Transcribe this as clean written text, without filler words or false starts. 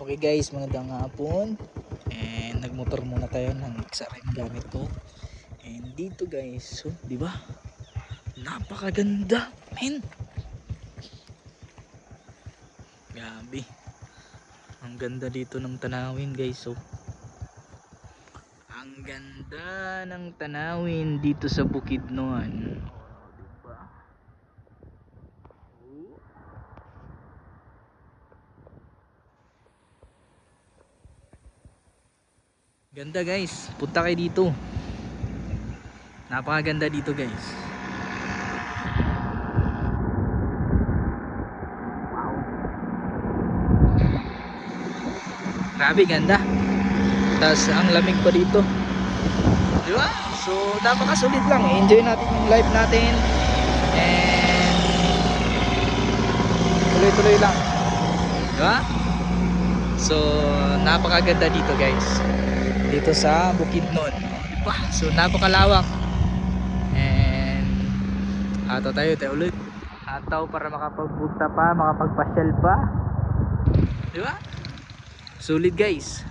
Okay guys, magandang hapon. And nagmotor muna tayo ng XRI na gamit ko. And dito guys, so, di ba? Napakaganda, men. Grabe. Ang ganda dito ng tanawin guys, so. Ang ganda ng tanawin dito sa Bukidnon. Diba? Ganda guys, punta kayo dito. Napakaganda dito guys. Wow. Grabe ganda. Tapos ang lamig pa dito. Di ba? So napakasulit lang. Enjoy natin yung life natin. And tuloy-tuloy lang. Di ba? So napakaganda dito guys. Dito sa Bukidnon. Diba? So napakalawak. And ataw tayo ulit. Ataw para makapagpunta pa, makapagpasyal pa. Diba? Sulit guys.